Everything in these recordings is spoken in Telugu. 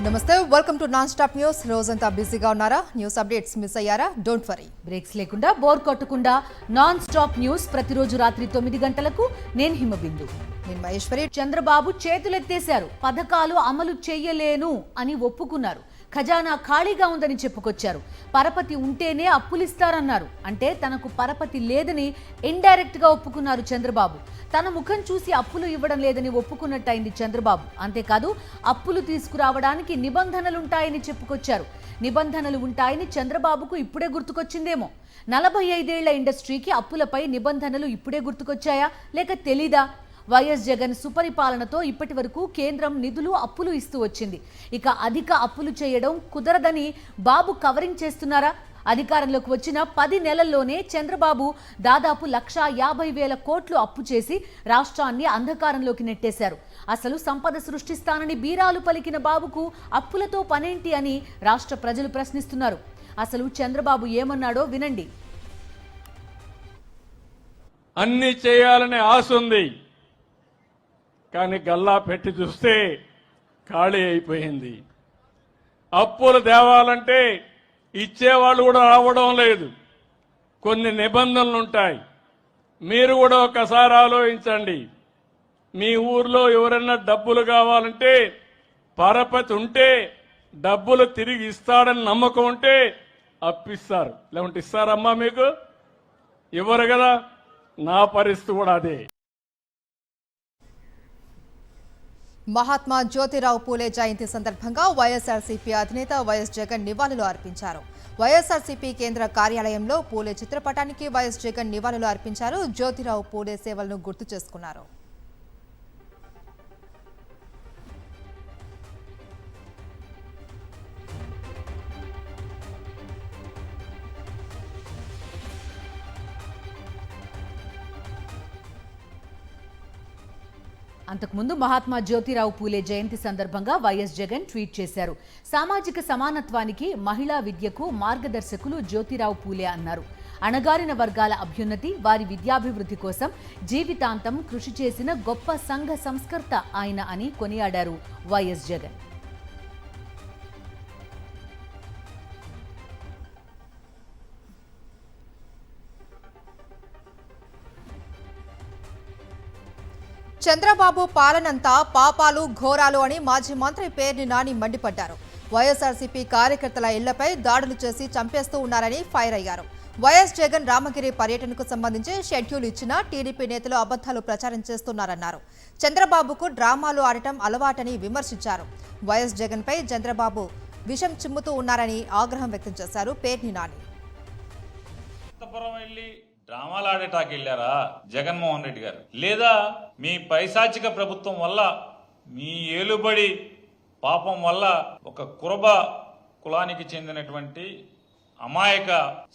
నమస్తే welcome to non stop news. రోజంతా బిజీగా ఉన్నారా? న్యూస్ అప్డేట్స్ మిస్ అయ్యారా? డోంట్ వరీ, బ్రేక్స్ లేకుండా బోర్ కొట్టకుండా నాన్ స్టాప్ న్యూస్ ప్రతిరోజు రాత్రి 9 గంటలకు. నేను హిమబిందు. నేను మహేశ్వరి. చంద్రబాబు చేతులెత్తేశారు. పథకాలు అమలు చేయలేను అని ఒప్పుకున్నారు. ఖజానా ఖాళీగా ఉందని చెప్పుకొచ్చారు. పరపతి ఉంటేనే అప్పులిస్తారన్నారు. అంటే తనకు పరపతి లేదని ఇండైరెక్ట్ గా ఒప్పుకున్నారు చంద్రబాబు. తన ముఖం చూసి అప్పులు ఇవ్వడం లేదని ఒప్పుకున్నట్టయింది చంద్రబాబు. అంతేకాదు అప్పులు తీసుకురావడానికి నిబంధనలుంటాయని చెప్పుకొచ్చారు. నిబంధనలు ఉంటాయని చంద్రబాబుకు ఇప్పుడే గుర్తుకొచ్చిందేమో. 45 ఏళ్ల ఇండస్ట్రీకి అప్పులపై నిబంధనలు ఇప్పుడే గుర్తుకొచ్చాయా లేక తెలీదా? వైఎస్ జగన్ సుపరిపాలనతో ఇప్పటి వరకు కేంద్రం నిధులు అప్పులు ఇస్తూ వచ్చింది. ఇక అధిక అప్పులు చేయడం కుదరదని బాబు కవరింగ్ చేస్తున్నారా? అధికారంలోకి వచ్చిన 10 నెలల్లోనే చంద్రబాబు దాదాపు 1,50,000 కోట్లు అప్పు చేసి రాష్ట్రాన్ని అంధకారంలోకి నెట్టేశారు. అసలు సంపద సృష్టిస్తానని బీరాలు పలికిన బాబుకు అప్పులతో పనేంటి అని రాష్ట్ర ప్రజలు ప్రశ్నిస్తున్నారు. అసలు చంద్రబాబు ఏమన్నాడో వినండి. అన్ని చేయాలనే ఆశ ఉంది, కానీ గల్లా పెట్టి చూస్తే ఖాళీ అయిపోయింది. అప్పులు తేవాలంటే ఇచ్చేవాళ్ళు కూడా రావడం లేదు. కొన్ని నిబంధనలు ఉంటాయి. మీరు కూడా ఒకసారి ఆలోచించండి. మీ ఊర్లో ఎవరైనా డబ్బులు కావాలంటే పరపతి ఉంటే, డబ్బులు తిరిగి ఇస్తాడని నమ్మకం ఉంటే అప్పిస్తారు. లేకుంటే ఇస్తారమ్మా? మీకు ఇవ్వరు కదా. నా పరిస్థితి కూడా అదే. మహాత్మా జ్యోతిరావు పూలే జయంతి సందర్భంగా వైఎస్ఆర్సీపీ అధినేత వైఎస్ జగన్ నివాళులు అర్పించారు. వైఎస్ఆర్సీపీ కేంద్ర కార్యాలయంలో పూలే చిత్రపటానికి వైఎస్ జగన్ నివాళులు అర్పించారు. జ్యోతిరావు పూలే సేవలను గుర్తు చేసుకున్నారు. అంతకుముందు మహాత్మా జ్యోతిరావు పూలే జయంతి సందర్భంగా వైఎస్ జగన్ ట్వీట్ చేశారు. సామాజిక సమానత్వానికి, మహిళా విద్యకు మార్గదర్శకులు జ్యోతిరావు పూలే అన్నారు. అణగారిన వర్గాల అభ్యున్నతి, వారి విద్యాభివృద్ధి కోసం జీవితాంతం కృషి చేసిన గొప్ప సంఘ సంస్కర్త ఆయన అని కొనియాడారు వైఎస్ జగన్. చంద్రబాబు పాలనంతా పాపాలు ఘోరాలు అని మాజీ మంత్రి పేర్ని నాని మండిపడ్డారు. వైఎస్ఆర్సీపీ కార్యకర్తల ఇళ్లపై దాడులు చేసి చంపేస్తూ ఉన్నారని ఫైర్ అయ్యారు. వైఎస్ జగన్ రామగిరి పర్యటనకు సంబంధించి షెడ్యూల్ ఇచ్చినా టీడీపీ నేతలు అబద్ధాలు ప్రచారం చేస్తున్నారన్నారు. చంద్రబాబుకు డ్రామాలు ఆడటం అలవాటని విమర్శించారు. వైఎస్ జగన్ పై చంద్రబాబు విషం చిమ్ముతూ ఉన్నారని ఆగ్రహం వ్యక్తం చేశారు పేర్ని నాని. డ్రామాలు ఆడేటాకి వెళ్ళారా జగన్మోహన్ రెడ్డి గారు? లేదా మీ పైశాచిక ప్రభుత్వం వల్ల, మీ ఏలుబడి పాపం వల్ల ఒక కురబ కులానికి చెందినటువంటి అమాయక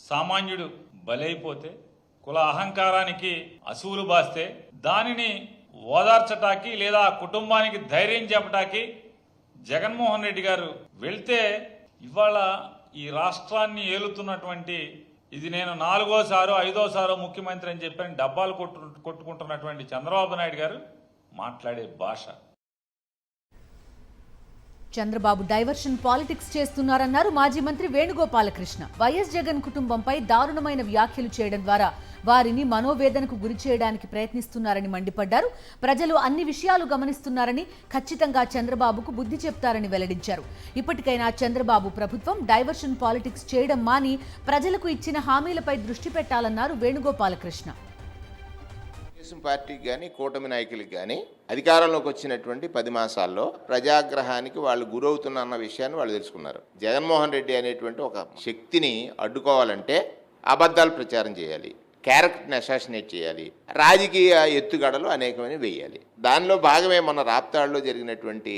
సామాన్యుడు బలైపోతే, కుల అహంకారానికి అసూలు బాస్తే దానిని ఓదార్చటానికి లేదా కుటుంబానికి ధైర్యం చెప్పటానికి జగన్మోహన్ రెడ్డి గారు వెళ్తే, ఇవాళ ఈ రాష్ట్రాన్ని ఏలుతున్నటువంటి, ఇది నేను 4వ, 5వ ముఖ్యమంత్రి అని చెప్పని డబ్బాలు కొట్టుకుంటున్నటువంటి చంద్రబాబు నాయుడు గారు మాట్లాడే భాష. చంద్రబాబు డైవర్షన్ పాలిటిక్స్ చేస్తున్నారన్నారు మాజీ మంత్రి వేణుగోపాలకృష్ణ. వైఎస్ జగన్ కుటుంబంపై దారుణమైన వ్యాఖ్యలు చేయడం ద్వారా వారిని మనోవేదనకు గురి చేయడానికి ప్రయత్నిస్తున్నారని మండిపడ్డారు. ప్రజలు అన్ని విషయాలు గమనిస్తున్నారని, ఖచ్చితంగా చంద్రబాబుకు బుద్ధి చెప్తారని వెల్లడించారు. ఇప్పటికైనా చంద్రబాబు ప్రభుత్వం డైవర్షన్ పాలిటిక్స్ చేయడం మాని ప్రజలకు ఇచ్చిన హామీలపై దృష్టి పెట్టాలన్నారు వేణుగోపాలకృష్ణ. తెలుగుదేశం పార్టీకి కానీ, కూటమి నాయకులకి కానీ అధికారంలోకి వచ్చినటువంటి 10 మాసాల్లో ప్రజాగ్రహానికి వాళ్ళు గురవుతున్న అన్న విషయాన్ని వాళ్ళు తెలుసుకున్నారు. జగన్మోహన్ రెడ్డి అనేటువంటి ఒక శక్తిని అడ్డుకోవాలంటే అబద్ధాలు ప్రచారం చేయాలి, క్యారెక్టర్ని అసాసినేట్ చేయాలి, రాజకీయ ఎత్తుగడలు అనేకమైన వేయాలి. దానిలో భాగమే మన రాప్తాడులో జరిగినటువంటి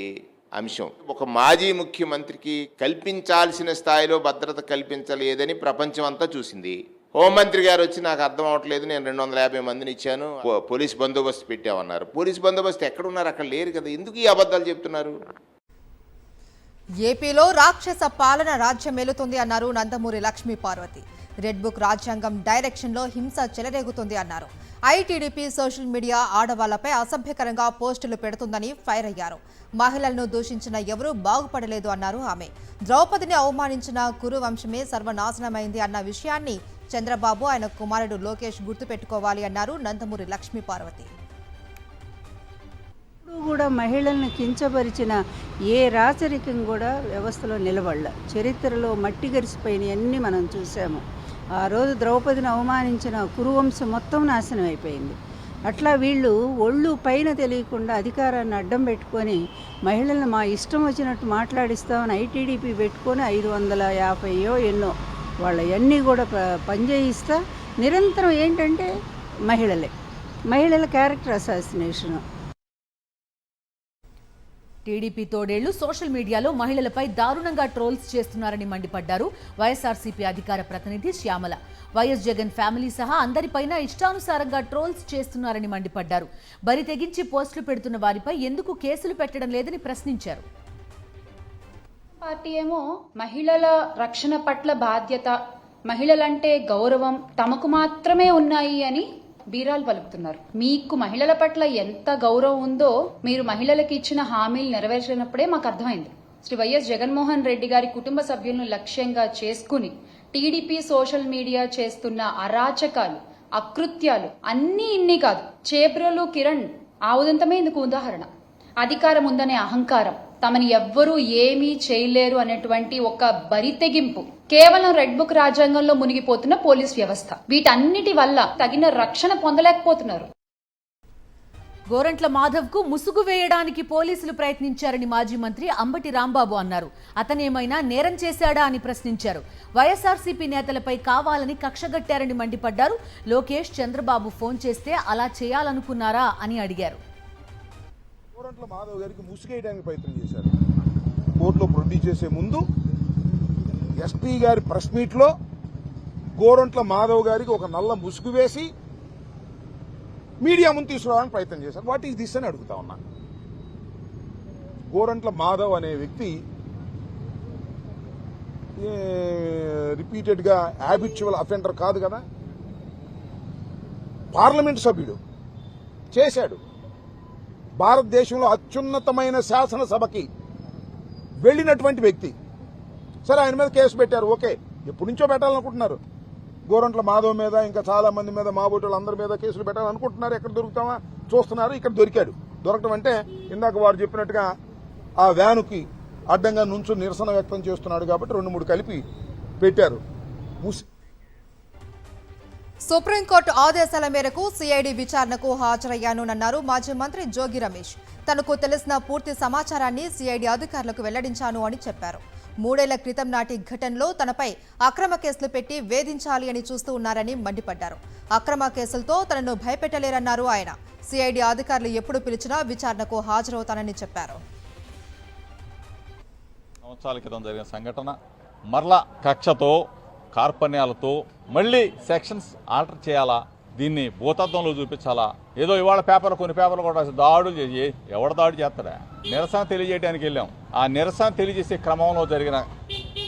అంశం. ఒక మాజీ ముఖ్యమంత్రికి కల్పించాల్సిన స్థాయిలో భద్రత కల్పించలేదని ప్రపంచం అంతా చూసింది. హోంమంత్రి గారు వచ్చి నాకు అర్థం అవ్వట్లేదు, నేను 250 మందిని ఇచ్చాను, పోలీస్ బందోబస్తు పెట్టామన్నారు. పోలీస్ బందోబస్తు ఎక్కడున్నారు? అక్కడ లేరు కదా. ఎందుకు ఈ అబద్ధాలు చెప్తున్నారు? ఏపీలో రాక్షస పాలన రాజ్యమేలుతుంది అన్నారు నందమూరి లక్ష్మీ పార్వతి. రెడ్ బుక్ రాజ్యాంగం డైరెక్షన్లో హింస చెలరేగుతుంది అన్నారు. ఐటీడీపీ సోషల్ మీడియా ఆడవాళ్లపై అసభ్యకరంగా పోస్టులు పెడుతుందని ఫైర్ అయ్యారు. మహిళలను దూషించిన ఎవరూ బాగుపడలేదు అన్నారు ఆమె. ద్రౌపదిని అవమానించిన కురు వంశమే సర్వనాశనమైంది అన్న విషయాన్ని చంద్రబాబు ఆయన కుమారుడు లోకేష్ గుర్తుపెట్టుకోవాలి అన్నారు నందమూరి లక్ష్మీపార్వతి. కూడా మహిళల్ని కించపరిచిన ఏ రాచరికం కూడా వ్యవస్థలో నిలబడల. చరిత్రలో మట్టి గరిసిపోయినవన్నీ మనం చూసాము. ఆ రోజు ద్రౌపదిని అవమానించిన కురువంశం మొత్తం నాశనం అయిపోయింది. అట్లా వీళ్ళు ఒళ్ళు పైన తెలియకుండా అధికారాన్ని అడ్డం పెట్టుకొని మహిళల్ని మా ఇష్టం వచ్చినట్టు మాట్లాడిస్తామని ఐటీడీపీ పెట్టుకొని 550 ఎన్నో వాళ్ళవన్నీ కూడా పనిచేయిస్తా నిరంతరం ఏంటంటే మహిళల క్యారెక్టర్ అసాసినేషను. టీడీపీ తోడేళ్లు సోషల్ మీడియాలో మహిళలపై దారుణంగా ట్రోల్స్ చేస్తున్నారని మండిపడ్డారు వైఎస్ఆర్సీపీ అధికార ప్రతినిధి శ్యామల. వైఎస్ జగన్ ఫ్యామిలీ సహా అందరిపైన ఇష్టానుసారంగా ట్రోల్స్ చేస్తున్నారని మండిపడ్డారు. బరి తెగించి పోస్టులు పెడుతున్న వారిపై ఎందుకు కేసులు పెట్టడం లేదని ప్రశ్నించారు. పార్టీ ఏమో మహిళల రక్షణ పట్ల బాధ్యత, మహిళలంటే గౌరవం తమకు మాత్రమే ఉన్నాయి అని బీరాలు పలుకుతున్నారు. మీకు మహిళల పట్ల ఎంత గౌరవం ఉందో మీరు మహిళలకు ఇచ్చిన హామీలు నెరవేర్చినప్పుడే మాకు అర్థమైంది. శ్రీ వైఎస్ జగన్మోహన్ రెడ్డి గారి కుటుంబ సభ్యులను లక్ష్యంగా చేసుకుని టీడీపీ సోషల్ మీడియా చేస్తున్న అరాచకాలు, అకృత్యాలు అన్నీ ఇన్ని కాదు. చేబ్రోలు కిరణ్ ఆవుదంతమే ఇందుకు ఉదాహరణ. అధికారం ఉందనే అహంకారం, తమని ఎవ్వరూ ఏమీ చేయలేరు అనేటువంటి ఒక బరితెగింపు, కేవలం రెడ్ బుక్ రాజ్యాంగంలో మునిగిపోతున్న పోలీస్ వ్యవస్థ, వీటన్నిటి వల్ల తగిన రక్షణ పొందలేకపోతున్నారు. గోరంట్ల మాధవ్కు ముసుగు వేయడానికి పోలీసులు ప్రయత్నించారని మాజీ మంత్రి అంబటి రాంబాబు అన్నారు. అతనేమైనా నేరం చేశాడా అని ప్రశ్నించారు. వైఎస్ఆర్సీపీ నేతలపై కావాలని కక్షగట్టారని మండిపడ్డారు. లోకేష్ చంద్రబాబు ఫోన్ చేస్తే అలా చేయాలనుకున్నారా అని అడిగారు. గోరంట్ల మాధవ్ గారికి ముసుగేయడానికి ప్రయత్నం చేశారు. కోర్టులో ప్రొడ్యూస్ చేసే ముందు ఎస్పీ గారి ప్రెస్ మీట్లో గోరంట్ల మాధవ్ గారికి ఒక నల్ల ముసుగు వేసి మీడియా ముందు తీసుకురావడానికి ప్రయత్నం చేశారు. వాట్ ఈస్ దిస్ అని అడుగుతా ఉన్నా. గోరంట్ల మాధవ్ అనే వ్యక్తి రిపీటెడ్ గా హ్యాబిచువల్ అఫెండర్ కాదు కదా, పార్లమెంట్ సభ్యుడు చేశాడు. భారతదేశంలో అత్యున్నతమైన శాసనసభకి వెళ్ళినటువంటి వ్యక్తి. సరే, ఆయన మీద కేసు పెట్టారు. ఓకే, ఎప్పటి నుంచో పెట్టాలనుకుంటున్నారు. గోరంట్ల మాధవ్ మీద, ఇంకా చాలా మంది మీద, మా బోటోళ్ళు అందరి మీద కేసులు పెట్టాలనుకుంటున్నారు. ఎక్కడ దొరుకుతామా చూస్తున్నారు. ఇక్కడ దొరికాడు. దొరకటం అంటే ఇందాక వారు చెప్పినట్టుగా ఆ వ్యానుకి అడ్డంగా నుంచో నిరసన వ్యక్తం చేస్తున్నాడు కాబట్టి 2-3 కలిపి పెట్టారు. సుప్రీంకోర్టు ఆదేశాల మేరకు సిఐడి విచారణకు హాజరయ్యానన్నారు మాజీ మంత్రి జోగి రమేష్. తనకు తెలిసిన పూర్తి సమాచారాన్ని సిఐడి అధికారులకు వెల్లడించాను అని చెప్పారు. 3 ఏళ్ల క్రితం నాటి ఘటనలో తనపై అక్రమ కేసులు పెట్టి వేధించాలి అని చూస్తూ ఉన్నారని మండిపడ్డారు. అక్రమ కేసులతో తనను భయపెట్టలేరన్నారు ఆయన. సిఐడి అధికారులు ఎప్పుడు పిలిచినా విచారణకు హాజరవుతానని చెప్పారు. సంవత్సరాల క్రితం జరిగిన సంఘటన మరలా కక్షతో, కార్పణ్యాలతో మళ్ళీ సెక్షన్స్ ఆల్టర్ చేయాలా, దీన్ని భూతత్వంలో చూపించాలా? ఏదో ఇవాళ కొన్ని పేపర్లు కూడా దాడులు చేసి ఎవడ దాడి చేస్తాడా? నిరసన తెలియజేయడానికి వెళ్ళాం. ఆ నిరసన తెలియజేసే క్రమంలో జరిగిన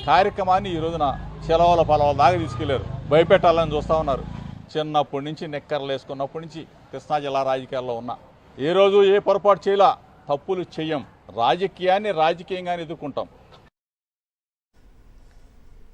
కార్యక్రమాన్ని ఈ రోజున చెలవల పొలవల దాకా తీసుకెళ్లారు. భయపెట్టాలని చూస్తూ ఉన్నారు. చిన్నప్పటి నుంచి నెక్కర్లు వేసుకున్నప్పటి నుంచి కృష్ణా జిల్లా రాజకీయాల్లో ఉన్నా ఏ రోజు ఏ పొరపాటు చేయాల, తప్పులు చెయ్యం. రాజకీయాన్ని రాజకీయంగానే ఎదుర్కొంటాం.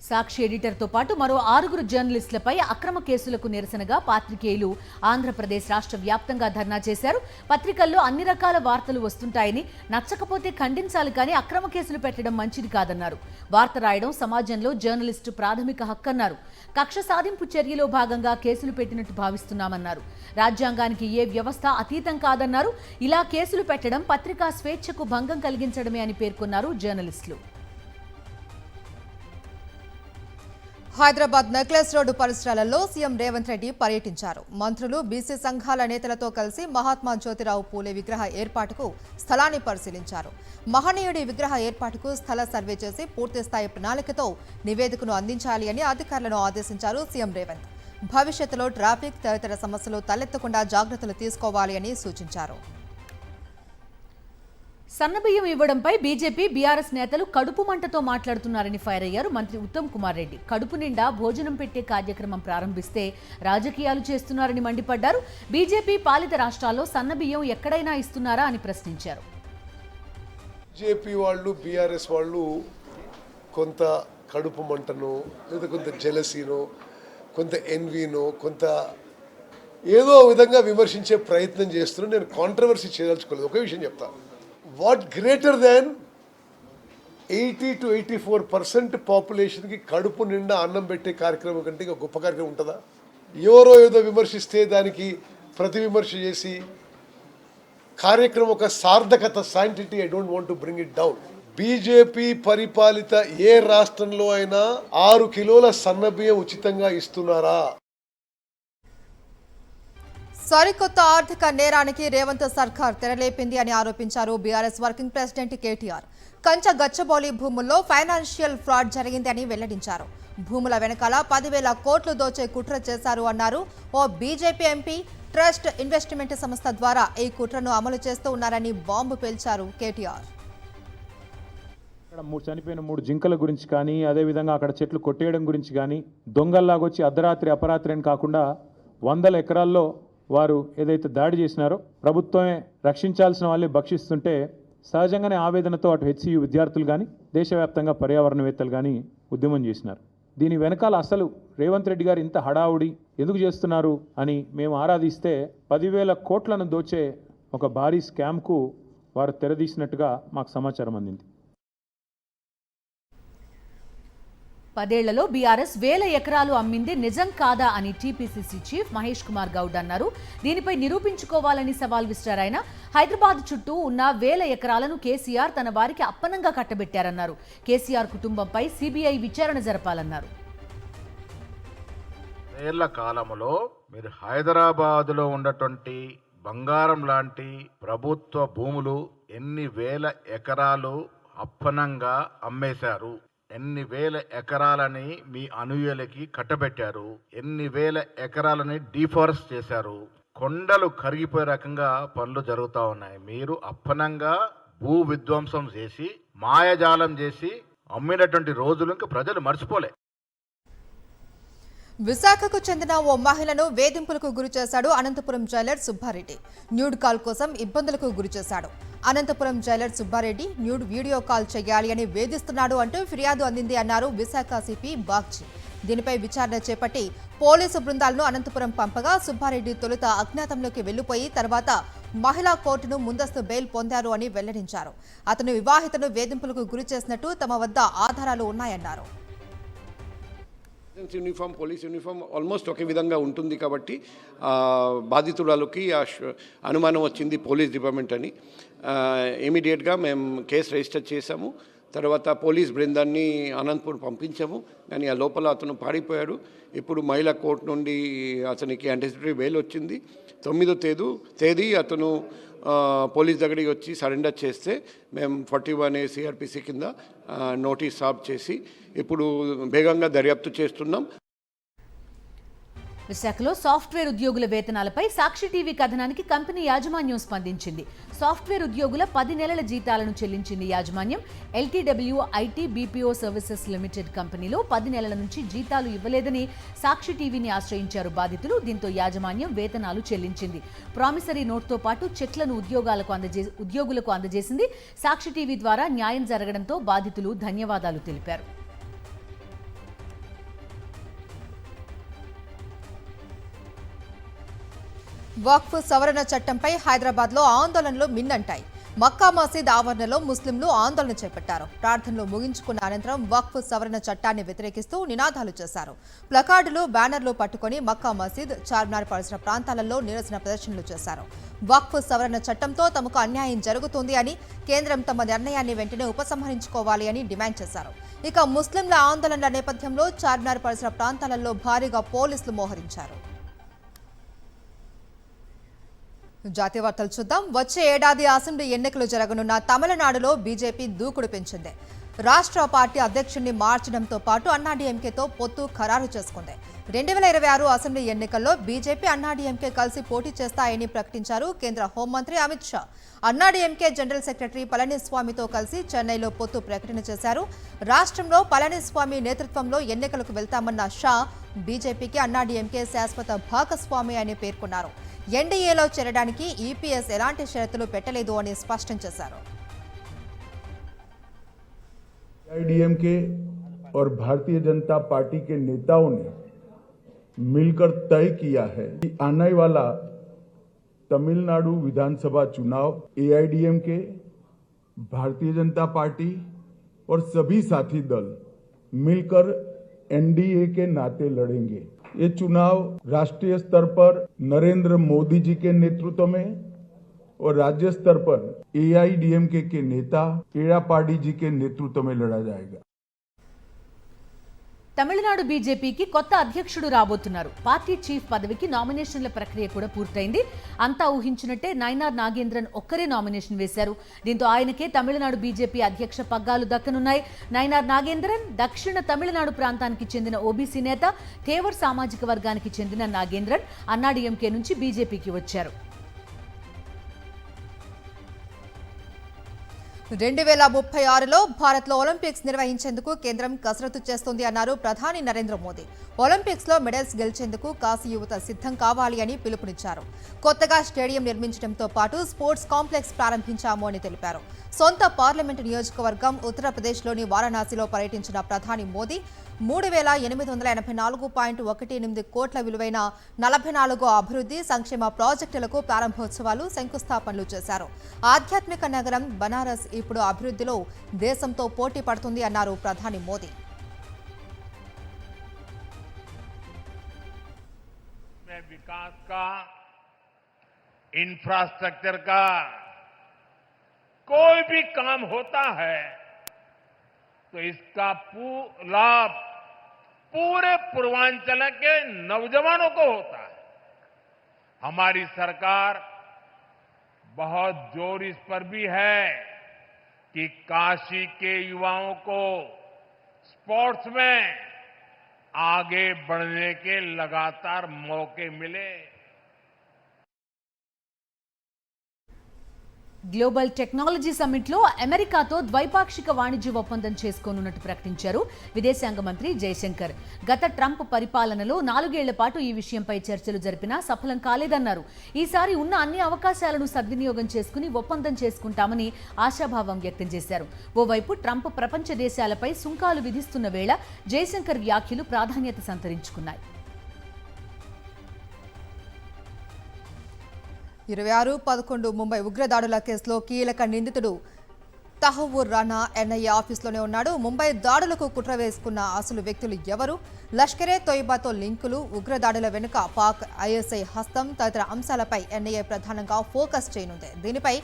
సాక్షి ఎడిటర్తో పాటు మరో 6 జర్నలిస్టులపై అక్రమ కేసులకు నిరసనగా పాత్రికేయులు ఆంధ్రప్రదేశ్ రాష్ట్ర వ్యాప్తంగా ధర్నా చేశారు. పత్రికల్లో అన్ని రకాల వార్తలు వస్తుంటాయని, నచ్చకపోతే ఖండించాలి కానీ అక్రమ కేసులు పెట్టడం మంచిది కాదన్నారు. వార్త రాయడం సమాజంలో జర్నలిస్టు ప్రాథమిక హక్కు అన్నారు. కక్ష సాధింపు చర్యలో భాగంగా కేసులు పెట్టినట్టు భావిస్తున్నామన్నారు. రాజ్యాంగానికి ఏ వ్యవస్థ అతీతం కాదన్నారు. ఇలా కేసులు పెట్టడం పత్రికా స్వేచ్ఛకు భంగం కలిగించడమే అని పేర్కొన్నారు జర్నలిస్టులు. హైదరాబాద్ నెక్లెస్ రోడ్డు పరిసరాలలో సీఎం రేవంత్ రెడ్డి పర్యటించారు. మంత్రులు, బీసీ సంఘాల నేతలతో కలిసి మహాత్మా జ్యోతిరావు పూలే విగ్రహ ఏర్పాటుకు స్థలాన్ని పరిశీలించారు. మహనీయుడి విగ్రహ ఏర్పాటుకు స్థల సర్వే చేసి పూర్తిస్థాయి ప్రణాళికతో నివేదికను అందించాలి అని అధికారులను ఆదేశించారు సీఎం రేవంత్. భవిష్యత్తులో ట్రాఫిక్ తదితర సమస్యలు తలెత్తకుండా జాగ్రత్తలు తీసుకోవాలి అని సూచించారు. సన్నబియ్యం ఇవ్వడంపై బీజేపీ బీఆర్ఎస్ నేతలు కడుపు మంటతో మాట్లాడుతున్నారని ఫైర్ అయ్యారు మంత్రి ఉత్తమ్ కుమార్ రెడ్డి. కడుపు నిండా భోజనం పెట్టే కార్యక్రమం ప్రారంభిస్తే రాజకీయాలు చేస్తున్నారని మండిపడ్డారు. బీజేపీ పాలిత రాష్ట్రాల్లో సన్నబియ్యం ఎక్కడైనా ఇస్తున్నారా అని ప్రశ్నించారు. బీజేపీ వాళ్ళు బీఆర్ఎస్ వాళ్ళు కొంత కడుపు మంటనో లేదా కొంత జెలసీనో కొంత ఎన్వీనో కొంత ఏదో విధంగా విమర్శించే ప్రయత్నం చేస్తున్నారు. నేను కాంట్రవర్సీ చేయదలుచుకోలేదు. ఒకే విషయం చెప్తాను. వాట్ గ్రేటర్ దాన్ 80 to 84% పాపులేషన్కి కడుపు నిండా అన్నం పెట్టే కార్యక్రమం కంటే ఇంకా గొప్ప కార్యక్రమం ఉంటుందా? ఎవరో ఏదో విమర్శిస్తే దానికి ప్రతి విమర్శ చేసి కార్యక్రమం ఒక సార్థకత sanctity. I don't want to bring it down. BJP పరిపాలిత ఏ రాష్ట్రంలో అయినా 6 కిలోల సన్నబియ్యం ఉచితంగా ఇస్తున్నారా? సరికొత్త ఆర్థిక నేరానికి రేవంత్ సర్కార్ తెరలేపింది అని ఆరోపించారు BRS working president KTR. Kancha Gachibowli భూముల్లో ఫైనాన్షియల్ ఫ్రాడ్ జరిగింది అని వెల్లడించారు. భూముల వెనకాల 10,000 కోట్లు దోచే కుట్ర చేశారు అన్నారు. ఓ బీజేపీ ఎంపీ ట్రస్ట్ ఇన్వెస్ట్మెంట్ సంస్థ ద్వారా ఈ కుట్రను అమలు చేస్తూ ఉన్నారని బాంబు పేల్చారు కేటీఆర్. చనిపోయిన 3 జింకల గురించి కానీ, అదేవిధంగా అక్కడ చెట్లు కొట్టేయడం గురించి కానీ, దొంగల్లాగొచ్చి అర్ధరాత్రి అపరాత్రి అని కాకుండా 100 ఎకరాల్లో వారు ఏదైతే దాడి చేసినారో ప్రభుత్వమే రక్షించాల్సిన వాళ్ళే భక్షిస్తుంటే సహజంగానే ఆవేదనతో అటు హెచ్సియు విద్యార్థులు కానీ దేశవ్యాప్తంగా పర్యావరణవేత్తలు కానీ ఉద్యమం చేసినారు. దీని వెనకాల అసలు రేవంత్ రెడ్డి గారు ఇంత హడావుడి ఎందుకు చేస్తున్నారు అని మేము ఆరాధిస్తే 10,000 కోట్లను దోచే ఒక భారీ స్కామ్కు వారు తెరదీసినట్టుగా మాకు సమాచారం అందింది. 10 ఏళ్లలో బీఆర్ఎస్ 1000 ఎకరాలు అమ్మింది నిజం కాదా అని టీపీసీసీ చీఫ్ మహేష్ కుమార్ గౌడ్ అన్నారు. దీనిపై నిరూపించుకోవాలని సవాల్ విసిరారు ఆయన. హైదరాబాద్ చుట్టూ ఉన్న 1000 ఎకరాలను కేసీఆర్ తన వారికి అప్పనంగా కట్టబెట్టారన్నారు. కేసీఆర్ కుటుంబంపై సిబిఐ విచారణ జరపాలన్నారు. ఏళ్ల కాలంలో మీరు హైదరాబాదులో ఉన్నటువంటి బంగారం లాంటి ప్రభుత్వ భూములు ఎన్ని వేల ఎకరాలు అప్పనంగా అమ్మేశారు, ఎన్ని వేల ఎకరాలని మీ అనుయులకి కట్టబెట్టారు, ఎన్ని వేల ఎకరాలని డిఫారెస్ట్ చేశారు, కొండలు కరిగిపోయే రకంగా పనులు జరుగుతూ ఉన్నాయి. మీరు అప్పనంగా భూ విధ్వంసం చేసి మాయాజాలం చేసి అమ్మినటువంటి రోజులు ఇంకా ప్రజలు మర్చిపోలే. విశాఖకు చెందిన ఓ మహిళను వేధింపులకు గురిచేశాడు Anantapuram jailer Subbareddy. Nude call కోసం ఇబ్బందులకు గురిచేశాడు. Anantapuram jailer Subbareddy nude video call చేయాలి అని వేధిస్తున్నాడు అంటూ ఫిర్యాదు అందింది అన్నారు విశాఖ సిపి బాగ్చి. దీనిపై విచారణ చేపట్టి పోలీసు బృందాలను అనంతపురం పంపగా సుబ్బారెడ్డి తొలుత అజ్ఞాతంలోకి వెళ్లిపోయి తర్వాత మహిళా కోర్టును ముందస్తు బెయిల్ పొందారు అని వెల్లడించారు. అతను వివాహితను వేధింపులకు గురి చేసినట్టు తమ వద్ద ఆధారాలు ఉన్నాయన్నారు. యూనిఫామ్ పోలీస్ యూనిఫామ్ ఆల్మోస్ట్ ఒకే విధంగా ఉంటుంది కాబట్టి బాధితురాలకి అనుమానం వచ్చింది పోలీస్ డిపార్ట్మెంట్ అని. ఇమీడియట్గా మేము కేసు రిజిస్టర్ చేశాము. తర్వాత పోలీస్ బృందాన్ని అనంతపూర్ పంపించాము. కానీ ఆ లోపల అతను పారిపోయాడు. ఇప్పుడు మహిళా కోర్టు నుండి అతనికి యాంటిసిపేటరీ బెయిల్ వచ్చింది. 9వ తేదీ అతను పోలీస్ దగ్గరికి వచ్చి సరెండర్ చేస్తే మేము 41A CRPC కింద నోటీస్ సార్వ్ చేసి ఇప్పుడు వేగంగా దర్యాప్తు చేస్తున్నాం. విశాఖలో సాఫ్ట్వేర్ ఉద్యోగుల వేతనాలపై సాక్షి టీవీ కథనానికి కంపెనీ యాజమాన్యం స్పందించింది. సాఫ్ట్వేర్ ఉద్యోగుల 10 నెలల జీతాలను చెల్లించింది యాజమాన్యం. ఎల్టీడబ్ల్యూ ఐటీ బీపీఓ సర్వీసెస్ లిమిటెడ్ కంపెనీలో 10 నెలల నుంచి జీతాలు ఇవ్వలేదని సాక్షి టీవీని ఆశ్రయించారు బాధితులు. దీంతో యాజమాన్యం వేతనాలు చెల్లించింది. ప్రామిసరీ నోట్తో పాటు చెక్లను ఉద్యోగులకు అందజేసింది. సాక్షి టీవీ ద్వారా న్యాయం జరగడంతో బాధితులు ధన్యవాదాలు తెలిపారు. వక్ఫ్ సవరణ చట్టంపై హైదరాబాద్లో ఆందోళనలు మిన్నంటాయి. మక్కా మసీద్ ఆవరణలో ముస్లింలు ఆందోళన చేపట్టారు. ప్రార్థనలు ముగించుకున్న అనంతరం వక్ఫ్ సవరణ చట్టాన్ని వ్యతిరేకిస్తూ నినాదాలు చేశారు. ప్లకార్డులు, బ్యానర్లు పట్టుకుని మక్కా మసీద్, చార్మినార్ పరిసర ప్రాంతాలలో నిరసన ప్రదర్శనలు చేశారు. వక్ఫ్ సవరణ చట్టంతో తమకు అన్యాయం జరుగుతుంది అని, కేంద్రం తమ నిర్ణయాన్ని వెంటనే ఉపసంహరించుకోవాలి అని డిమాండ్ చేశారు. ఇక ముస్లింల ఆందోళనల నేపథ్యంలో చార్మినార్ పరిసర ప్రాంతాలలో భారీగా పోలీసులు మోహరించారు. జాతీయ వార్తలు చూద్దాం. వచ్చే ఏడాది అసెంబ్లీ ఎన్నికలు జరగనున్న తమిళనాడులో బీజేపీ దూకుడు పెంచింది. రాష్ట్ర పార్టీ అధ్యక్షుడిని మార్చడంతో పాటు అన్నాడీఎంకేతో పొత్తు ఖరారు చేసుకుంది. 2026 అసెంబ్లీ ఎన్నికల్లో బీజేపీ అన్నాడీఎంకే కలిసి పోటీ చేస్తాయని ప్రకటించారు కేంద్ర హోంమంత్రి అమిత్ షా. అన్నాడీఎంకే జనరల్ సెక్రటరీ పళనిస్వామితో కలిసి చెన్నైలో పొత్తు ప్రకటన చేశారు. రాష్ట్రంలో పళనిస్వామి నేతృత్వంలో ఎన్నికలకు వెళ్తామన్న షా బీజేపీకి అన్నాడీఎంకే శాశ్వత భాగస్వామి అని పేర్కొన్నారు. ఎన్డీఏలో చేరడానికి ఈపీఎస్ ఎలాంటి షరతులు పెట్టలేదు అని స్పష్టం చేశారు. एआईडीएमके और भारतीय जनता पार्टी के नेताओं ने मिलकर तय किया है कि आने वाला तमिलनाडु विधानसभा चुनाव एआईडीएमके, भारतीय जनता पार्टी और सभी साथी दल मिलकर एनडीए के नाते लड़ेंगे. ये चुनाव राष्ट्रीय स्तर पर नरेंद्र मोदी जी के नेतृत्व में और राज्य स्तर पर एआईडीएमके के नेता एड़ापाडी जी के नेतृत्व में लड़ा जाएगा. తమిళనాడు బీజేపీకి కొత్త అధ్యక్షుడు రాబోతున్నారు. పార్టీ చీఫ్ పదవికి నామినేషన్ల ప్రక్రియ కూడా పూర్తయింది. అంతా ఊహించినట్టే నైనార్ నాగేంద్రన్ ఒక్కరే నామినేషన్ వేశారు. దీంతో ఆయనకే తమిళనాడు బీజేపీ అధ్యక్ష పగ్గాలు దక్కనున్నాయి. నైనార్ నాగేంద్రన్ దక్షిణ తమిళనాడు ప్రాంతానికి చెందిన ఓబీసీ నేత. తేవర్ సామాజిక వర్గానికి చెందిన నాగేంద్రన్ అన్నాడీఎంకే నుంచి బీజేపీకి వచ్చారు. 2036లో భారత్లో ఒలింపిక్స్ నిర్వహించేందుకు కేంద్రం కసరత్తు చేస్తోంది అన్నారు ప్రధాని నరేంద్ర మోదీ. ఒలింపిక్స్లో మెడల్స్ గెలిచేందుకు కాశీ యువత సిద్ధం కావాలి అని పిలుపునిచ్చారు. కొత్తగా స్టేడియం నిర్మించడంతో పాటు స్పోర్ట్స్ కాంప్లెక్స్ ప్రారంభించాము అని తెలిపారు. సొంత పార్లమెంటు నియోజకవర్గం ఉత్తరప్రదేశ్లోని వారణాసిలో పర్యటించిన ప్రధాని మోదీ 3884.18 కోట్ల విలువైన 44 అభివృద్ధి సంక్షేమ ప్రాజెక్టులకు ప్రారంభోత్సవాలు, శంకుస్థాపనలు చేశారు. ఆధ్యాత్మిక నగరం బనారస్ ఇప్పుడు అభివృద్ధిలో దేశంతో పోటీ పడుతుంది అన్నారు ప్రధాని మోదీ. विकास का, इंफ्रास्ट्रक्चर का कोई भी काम होता है तो इसका लाभ पूरे पूर्वांचल के नौजवानों को होता है. हमारी सरकार बहुत जोर इस पर भी है कि काशी के युवाओं को स्पोर्ट्स में आगे बढ़ने के लगातार मौके मिले. గ్లోబల్ టెక్నాలజీ సమ్మిట్లో అమెరికాతో ద్వైపాక్షిక వాణిజ్య ఒప్పందం చేసుకోనున్నట్టు ప్రకటించారు విదేశాంగ మంత్రి జయశంకర్. గత ట్రంప్ పరిపాలనలో 4 ఏళ్ల పాటు ఈ విషయంపై చర్చలు జరిపినా సఫలం కాలేదన్నారు. ఈసారి ఉన్న అన్ని అవకాశాలను సద్వినియోగం చేసుకుని ఒప్పందం చేసుకుంటామని ఆశాభావం వ్యక్తం చేశారు. ఓవైపు ట్రంప్ ప్రపంచ దేశాలపై సుంకాలు విధిస్తున్న వేళ జయశంకర్ వ్యాఖ్యలు ప్రాధాన్యత సంతరించుకున్నాయి. 26/11 ముంబై ఉగ్రదాడుల కేసులో కీలక నిందితుడు తహవ్వూర్ రానా ఎన్ఐఏ ఆఫీసులోనే ఉన్నాడు. ముంబై దాడులకు కుట్ర వేసుకున్న అసలు వ్యక్తులు ఎవరు, లష్కరే తోయిబాతో లింకులు, ఉగ్రదాడుల వెనుక పాక్ ఐఎస్ఐ హస్తం తదితర అంశాలపై ఎన్ఐఏ ప్రధానంగా ఫోకస్ చేయనుంది. దీనిపై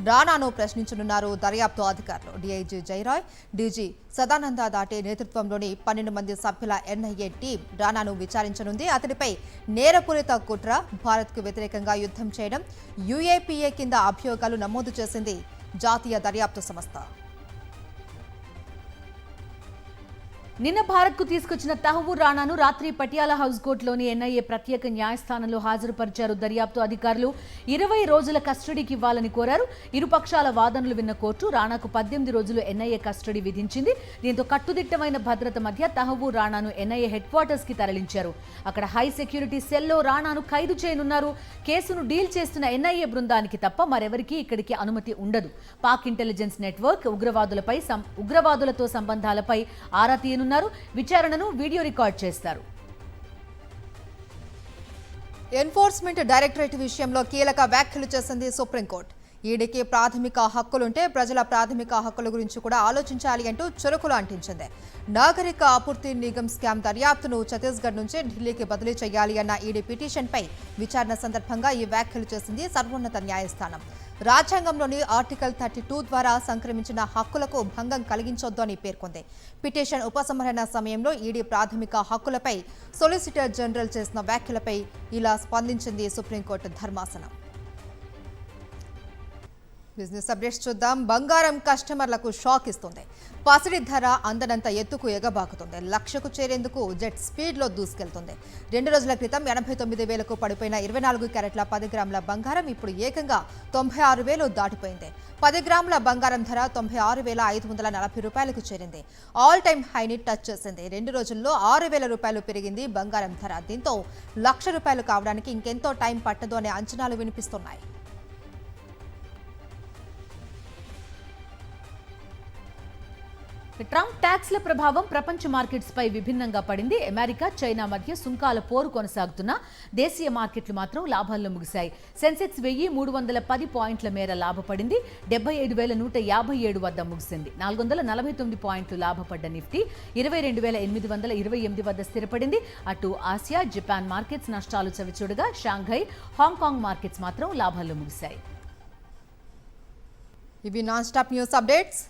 రానాను ప్రశ్నించనున్నారు దర్యాప్తు అధికారులు. డీఐజీ జయరాయ్, డీజీ సదానంద దాటే నేతృత్వంలోని 12 మంది సభ్యుల ఎన్ఐఏ టీం రానాను విచారించనుంది. అతడిపై నేరపూరిత కుట్ర, భారత్కు వ్యతిరేకంగా యుద్ధం చేయడం, యూఏపీఏ కింద అభియోగాలు నమోదు చేసింది జాతీయ దర్యాప్తు సంస్థ. నిన్న భారత్కు తీసుకొచ్చిన తహవ్వూర్ రానాను రాత్రి పటియాలా హౌస్ కోర్టులోని ఎన్ఐఏ ప్రత్యేక న్యాయస్థానంలో హాజరుపరిచారు దర్యాప్తు అధికారులు. 20 రోజుల కస్టడీకి ఇవ్వాలని కోరారు. ఇరుపక్షాల వాదనలు విన్న కోర్టు రానాకు 18 రోజులు ఎన్ఐఏ కస్టడీ విధించింది. దీంతో కట్టుదిట్టమైన భద్రత మధ్య తహవ్వూర్ రానాను ఎన్ఐఏ హెడ్ క్వార్టర్స్ కి తరలించారు. అక్కడ హై సెక్యూరిటీ సెల్లో రానాను ఖైదు చేయనున్నారు. కేసును డీల్ చేస్తున్న ఎన్ఐఏ బృందానికి తప్ప మరెవరికీ ఇక్కడికి అనుమతి ఉండదు. పాక్ ఇంటెలిజెన్స్ నెట్వర్క్ ఉగ్రవాదులతో సంబంధాలపై ఆరా తీయనున్నారు. విచారణను వీడియో రికార్డ్ చేస్తారు. ఎన్ఫోర్స్మెంట్ డైరెక్టరేట్ విషయంలో కీలక వ్యాఖ్యలు చేసింది సుప్రీంకోర్టు. ఈడీకి ప్రాథమిక హక్కులుంటే ప్రజల ప్రాథమిక హక్కుల గురించి కూడా ఆలోచించాలి అంటూ చురుకులు అంటించింది. నాగరిక ఆపూర్తి నిగమ్ స్కామ్ దర్యాప్తును ఛత్తీస్గఢ్ నుంచి ఢిల్లీకి బదిలీ చేయాలి అన్న ఈడీ పిటిషన్పై విచారణ సందర్భంగా ఈ వ్యాఖ్యలు చేసింది సర్వోన్నత న్యాయస్థానం. రాజ్యాంగంలోని ఆర్టికల్ 32 ద్వారా సంక్రమించిన హక్కులకు భంగం కలిగించొద్దు అని పేర్కొంది. పిటిషన్ ఉపసంహరణ సమయంలో ఈడీ ప్రాథమిక హక్కులపై సొలిసిటర్ జనరల్ చేసిన వ్యాఖ్యలపై ఇలా స్పందించింది సుప్రీంకోర్టు ధర్మాసనం. బిజినెస్ అప్డేట్స్ చూద్దాం. బంగారం కస్టమర్లకు షాక్ ఇస్తుంది. పసిడి ధర అందనంత ఎత్తుకు ఎగబాకుతుంది. లక్షకు చేరేందుకు జెట్ స్పీడ్లో దూసుకెళ్తుంది. 2 రోజుల క్రితం 89,000కు పడిపోయిన 24 క్యారెట్ల 10 గ్రాముల బంగారం ఇప్పుడు ఏకంగా 96,000 దాటిపోయింది. 10 గ్రాముల బంగారం ధర 96,540 రూపాయలకు చేరింది. ఆల్ టైమ్ హైని టచ్ చేసింది. 2 రోజుల్లో 6,000 రూపాయలు పెరిగింది బంగారం ధర. దీంతో ₹1,00,000 కావడానికి ఇంకెంతో టైం పట్టదు అనే అంచనాలు వినిపిస్తున్నాయి. ట్రంప్ ట్యాక్స్ల ప్రభావం ప్రపంచ మార్కెట్స్ పై విభిన్నంగా పడింది. అమెరికా, చైనా మధ్య సుంకాల పోరు కొనసాగుతున్న దేశీయ మార్కెట్లు మాత్రం లాభాల్లో ముగిశాయి. సెన్సెక్స్ 1,310 పాయింట్ల మేర లాభపడింది. 75,157 వద్ద ముగిసింది. 449 పాయింట్లు లాభపడ్డ నిఫ్టీ 22,828 వద్ద స్థిరపడింది. అటు ఆసియా, జపాన్ మార్కెట్స్ నష్టాలు చవిచూడగా షాంఘై, హాంకాంగ్ మార్కెట్స్ మాత్రం లాభాల్లో ముగిశాయి. ఇవి నాన్ స్టాప్ న్యూస్ అప్డేట్స్.